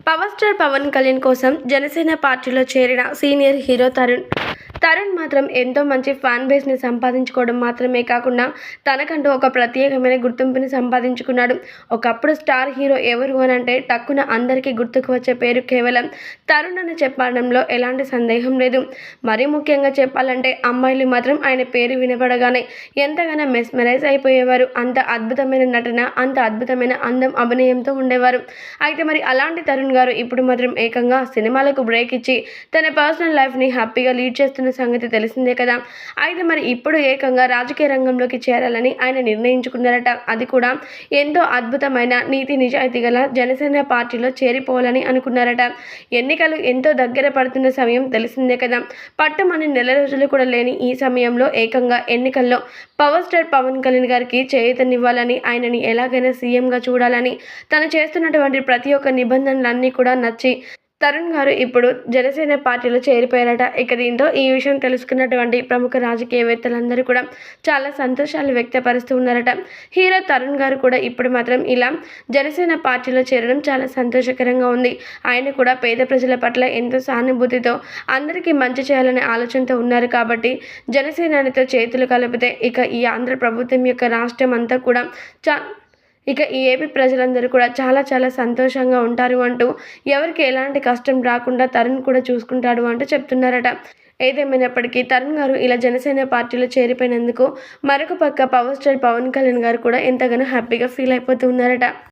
Power star Pawan Kalyan కోసం జనసేన పార్టీలో చేరిన సీనియర్ హీరో తరుణ్ మాత్రం ఎంతో మంచి ఫ్యాన్ బేస్ని సంపాదించుకోవడం మాత్రమే కాకుండా తనకంటూ ఒక ప్రత్యేకమైన గుర్తింపుని సంపాదించుకున్నాడు. ఒకప్పుడు స్టార్ హీరో ఎవరు అనంటే టక్కున అందరికీ గుర్తుకు వచ్చే పేరు కేవలం తరుణ్ అని చెప్పడంలో ఎలాంటి సందేహం లేదు. మరీ ముఖ్యంగా చెప్పాలంటే అమ్మాయిలు మాత్రం ఆయన పేరు వినపడగానే ఎంతగానో మెస్మరైజ్ అయిపోయేవారు. అంత అద్భుతమైన నటన, అంత అద్భుతమైన అందం, అభినయంతో ఉండేవారు. అయితే మరి అలాంటి తరుణ్ గారు ఇప్పుడు మాత్రం ఏకంగా సినిమాలకు బ్రేక్ ఇచ్చి తన పర్సనల్ లైఫ్ని హ్యాపీగా లీడ్ చేస్తున్న సంగతి తెలిసిందే కదా. అయితే మరి ఇప్పుడు ఏకంగా రాజకీయ రంగంలోకి చేరాలని ఆయన నిర్ణయించుకున్నారట. అది కూడా ఎంతో అద్భుతమైన నీతి నిజాయితీ గల జనసేన పార్టీలో చేరిపోవాలని అనుకున్నారట. ఎన్నికలు ఎంతో దగ్గర పడుతున్న సమయం తెలిసిందే కదా. పట్టుమని నెల రోజులు కూడా లేని ఈ సమయంలో ఏకంగా ఎన్నికల్లో పవర్ స్టార్ పవన్ కళ్యాణ్ గారికి చేయూతనివ్వాలని, ఆయనని ఎలాగైనా సీఎంగా చూడాలని, తను చేస్తున్నటువంటి ప్రతి ఒక్క నిబంధనలన్నీ కూడా నచ్చి తరుణ్ గారు ఇప్పుడు జనసేన పార్టీలో చేరిపోయారట. ఇక దీంతో ఈ విషయం తెలుసుకున్నటువంటి ప్రముఖ రాజకీయవేత్తలందరూ కూడా చాలా సంతోషాలు వ్యక్తపరుస్తూ ఉన్నారట. హీరో తరుణ్ గారు కూడా ఇప్పుడు మాత్రం ఇలా జనసేన పార్టీలో చేరడం చాలా సంతోషకరంగా ఉంది. ఆయన కూడా పేద ప్రజల పట్ల ఎంతో సానుభూతితో అందరికీ మంచి చేయాలనే ఆలోచనతో ఉన్నారు కాబట్టి జనసేనతో చేతులు కలిపితే ఇక ఈ ఆంధ్ర ప్రభుత్వం యొక్క రాష్ట్రం అంతా కూడా ఇక ఈ ఏపీ ప్రజలందరూ కూడా చాలా చాలా సంతోషంగా ఉంటారు అంటూ, ఎవరికి ఎలాంటి కష్టం రాకుండా తరుణ్ కూడా చూసుకుంటాడు అంటూ చెప్తున్నారట. ఏదేమైనప్పటికీ తరుణ్ గారు ఇలా జనసేన పార్టీలో చేరిపోయినందుకు మరొక పక్క పవర్ స్టార్ పవన్ కళ్యాణ్ గారు కూడా ఎంతగానో హ్యాపీగా ఫీల్ అయిపోతూ ఉన్నారట.